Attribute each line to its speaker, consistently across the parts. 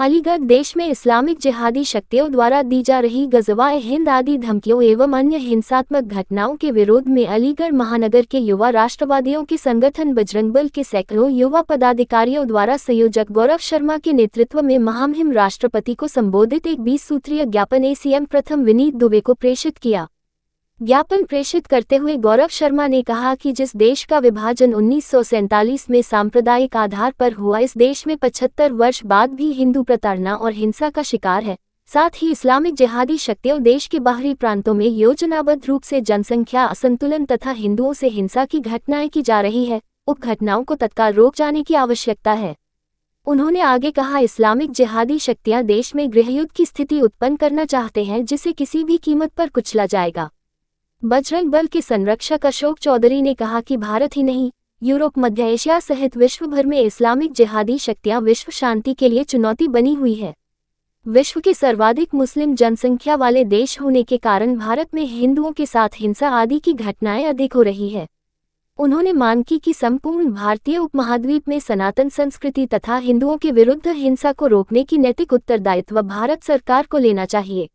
Speaker 1: अलीगढ़ देश में इस्लामिक जिहादी शक्तियों द्वारा दी जा रही ग़ज़वा-ए हिंद आदि धमकियों एवं अन्य हिंसात्मक घटनाओं के विरोध में अलीगढ़ महानगर के युवा राष्ट्रवादियों के संगठन बजरंग बल के सैकड़ों युवा पदाधिकारियों द्वारा संयोजक गौरव शर्मा के नेतृत्व में महामहिम राष्ट्रपति को संबोधित एक 20 सूत्रीय ज्ञापन एसीएम प्रथम विनीत दुबे को प्रेषित किया। ज्ञापन प्रेषित करते हुए गौरव शर्मा ने कहा कि जिस देश का विभाजन 1947 में सांप्रदायिक आधार पर हुआ, इस देश में 75 वर्ष बाद भी हिंदू प्रताड़ना और हिंसा का शिकार है। साथ ही इस्लामिक जिहादी शक्तियों देश के बाहरी प्रांतों में योजनाबद्ध रूप से जनसंख्या असंतुलन तथा हिंदुओं से हिंसा की घटनाएं की जा रही है। उक्त घटनाओं को तत्काल रोक जाने की आवश्यकता है। उन्होंने आगे कहा, इस्लामिक जिहादी शक्तियां देश में गृहयुद्ध की स्थिति उत्पन्न करना चाहते हैं, जिसे किसी भी कीमत पर कुचला जाएगा। बजरंग बल के संरक्षक अशोक चौधरी ने कहा कि भारत ही नहीं, यूरोप, मध्य एशिया सहित विश्व भर में इस्लामिक जिहादी शक्तियां विश्व शांति के लिए चुनौती बनी हुई है। विश्व के सर्वाधिक मुस्लिम जनसंख्या वाले देश होने के कारण भारत में हिंदुओं के साथ हिंसा आदि की घटनाएं अधिक हो रही है। उन्होंने मांग की कि संपूर्ण भारतीय उपमहाद्वीप में सनातन संस्कृति तथा हिंदुओं के विरुद्ध हिंसा को रोकने की नैतिक उत्तरदायित्व भारत सरकार को लेना चाहिए।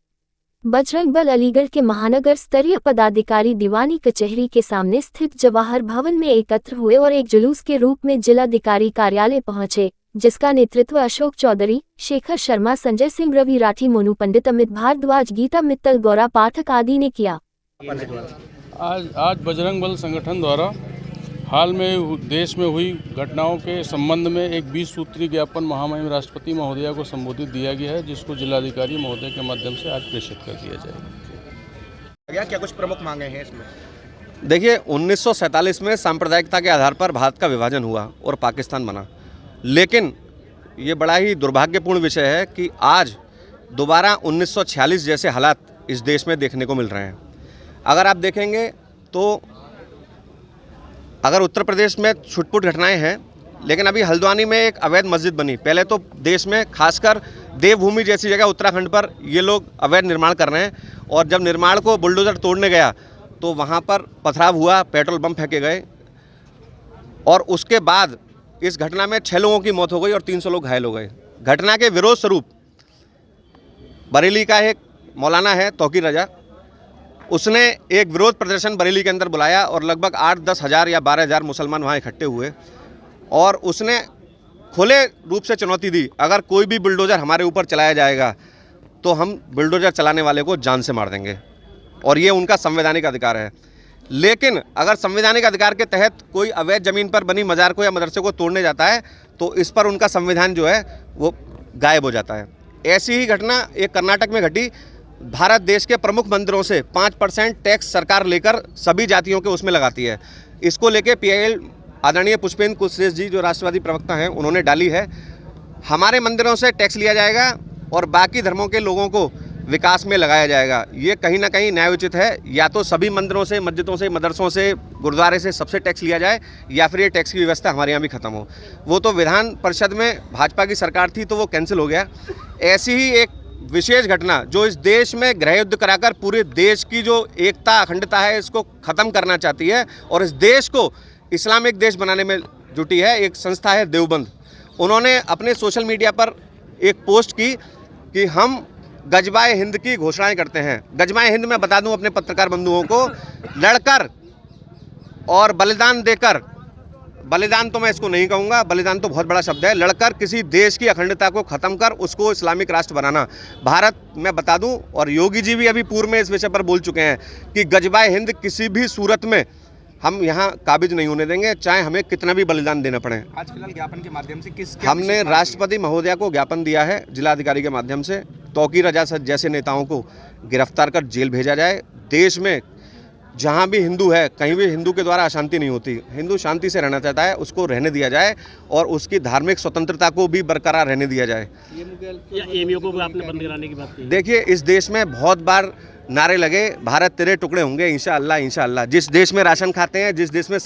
Speaker 1: बजरंग बल अलीगढ़ के महानगर स्तरीय पदाधिकारी दीवानी कचहरी के सामने स्थित जवाहर भवन में एकत्र हुए और एक जुलूस के रूप में जिलाधिकारी कार्यालय पहुंचे, जिसका नेतृत्व अशोक चौधरी, शेखर शर्मा, संजय सिंह, रवि राठी, मोनू पंडित, अमित भारद्वाज, गीता मित्तल, गौरा पाठक आदि ने किया।
Speaker 2: आज बजरंग बल संगठन द्वारा हाल में देश में हुई घटनाओं के संबंध में एक 20 सूत्री ज्ञापन महामहिम राष्ट्रपति महोदया को संबोधित दिया गया है, जिसको जिलाधिकारी महोदय के माध्यम से आज प्रेषित कर दिया जाएगा।
Speaker 3: क्या कुछ प्रमुख मांगे हैं इसमें?
Speaker 4: देखिए, 1947 में सांप्रदायिकता के आधार पर भारत का विभाजन हुआ और पाकिस्तान बना, लेकिन ये बड़ा ही दुर्भाग्यपूर्ण विषय है कि आज दोबारा 1946 जैसे हालात इस देश में देखने को मिल रहे हैं। अगर आप देखेंगे तो अगर उत्तर प्रदेश में छुटपुट घटनाएं हैं, लेकिन अभी हल्द्वानी में एक अवैध मस्जिद बनी। पहले तो देश में खासकर देवभूमि जैसी जगह उत्तराखंड पर ये लोग अवैध निर्माण कर रहे हैं, और जब निर्माण को बुलडोज़र तोड़ने गया तो वहाँ पर पथराव हुआ, पेट्रोल बम फेंके गए, और उसके बाद इस घटना में 6 लोगों की मौत हो गई और 300 लोग घायल हो गए। घटना के विरोध स्वरूप बरेली का एक मौलाना है तौकीर रजा, उसने एक विरोध प्रदर्शन बरेली के अंदर बुलाया और लगभग 8-10 हज़ार या 12,000 मुसलमान वहाँ इकट्ठे हुए, और उसने खुले रूप से चुनौती दी, अगर कोई भी बुलडोज़र हमारे ऊपर चलाया जाएगा तो हम बुलडोज़र चलाने वाले को जान से मार देंगे, और ये उनका संवैधानिक अधिकार है। लेकिन अगर संवैधानिक अधिकार के तहत कोई अवैध ज़मीन पर बनी मज़ार को या मदरसे को तोड़ने जाता है तो इस पर उनका संविधान जो है वो गायब हो जाता है। ऐसी ही घटना एक कर्नाटक में घटी। भारत देश के प्रमुख मंदिरों से 5% टैक्स सरकार लेकर सभी जातियों के उसमें लगाती है। इसको लेके PIL आदरणीय पुष्पेंद्र कुशरेश जी जो राष्ट्रवादी प्रवक्ता हैं, उन्होंने डाली है, हमारे मंदिरों से टैक्स लिया जाएगा और बाकी धर्मों के लोगों को विकास में लगाया जाएगा। ये कहीं ना कहीं न्यायोचित है। या तो सभी मंदिरों से, मस्जिदों से, मदरसों से, गुरुद्वारे से सबसे टैक्स लिया जाए, या फिर ये टैक्स की व्यवस्था हमारे यहाँ भी ख़त्म हो। वो तो विधान परिषद में भाजपा की सरकार थी तो वो कैंसिल हो गया। ऐसी ही एक विशेष घटना जो इस देश में गृहयुद्ध कराकर पूरे देश की जो एकता, अखंडता है, इसको ख़त्म करना चाहती है और इस देश को इस्लामिक देश बनाने में जुटी है, एक संस्था है देवबंद। उन्होंने अपने सोशल मीडिया पर एक पोस्ट की कि हम ग़ज़वा-ए हिंद की घोषणाएं करते हैं। ग़ज़वा-ए हिंद मैं बता दूं अपने पत्रकार बंधुओं को, लड़कर और बलिदान देकर, बलिदान तो मैं इसको नहीं कहूँगा, बलिदान तो बहुत बड़ा शब्द है, लड़कर किसी देश की अखंडता को ख़त्म कर उसको इस्लामिक राष्ट्र बनाना। भारत, मैं बता दूं, और योगी जी भी अभी पूर्व में इस विषय पर बोल चुके हैं कि ग़ज़वा-ए हिंद किसी भी सूरत में हम यहाँ काबिज नहीं होने देंगे, चाहे हमें कितना भी बलिदान देना पड़े।
Speaker 3: आज फिलहाल ज्ञापन के माध्यम से
Speaker 4: हमने राष्ट्रपति महोदया को ज्ञापन दिया है जिलाधिकारी के माध्यम से, तौकीर रजा जैसे नेताओं को गिरफ्तार कर जेल भेजा जाए। देश में जहाँ भी हिंदू है, कहीं भी हिंदू के द्वारा अशांति नहीं होती। हिंदू शांति से रहना चाहता है, उसको रहने दिया जाए और उसकी धार्मिक स्वतंत्रता को भी बरकरार रहने दिया जाए।
Speaker 5: एमओ को आपने बंद कराने की बात की।
Speaker 4: देखिए, इस देश में बहुत बार नारे लगे, भारत तेरे टुकड़े होंगे, इंशाअल्लाह इंशाअल्लाह। जिस देश में राशन खाते हैं, जिस देश में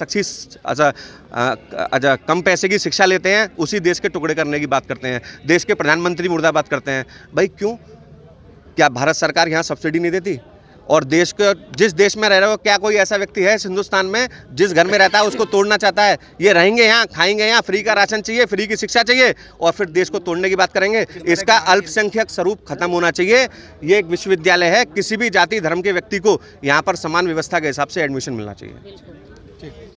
Speaker 4: कम पैसे की शिक्षा लेते हैं, उसी देश के टुकड़े करने की बात करते हैं। देश के प्रधानमंत्री मुर्दाबाद करते हैं। भाई क्यों? क्या भारत सरकार यहाँ सब्सिडी नहीं देती? और देश के जिस देश में रह रहे हो, क्या कोई ऐसा व्यक्ति है इस हिंदुस्तान में जिस घर में रहता है उसको तोड़ना चाहता है? ये रहेंगे यहाँ, खाएंगे यहाँ, फ्री का राशन चाहिए, फ्री की शिक्षा चाहिए और फिर देश को तोड़ने की बात करेंगे। इसका अल्पसंख्यक स्वरूप खत्म होना चाहिए। ये एक विश्वविद्यालय है, किसी भी जाति धर्म के व्यक्ति को यहाँ पर समान व्यवस्था के हिसाब से एडमिशन मिलना चाहिए।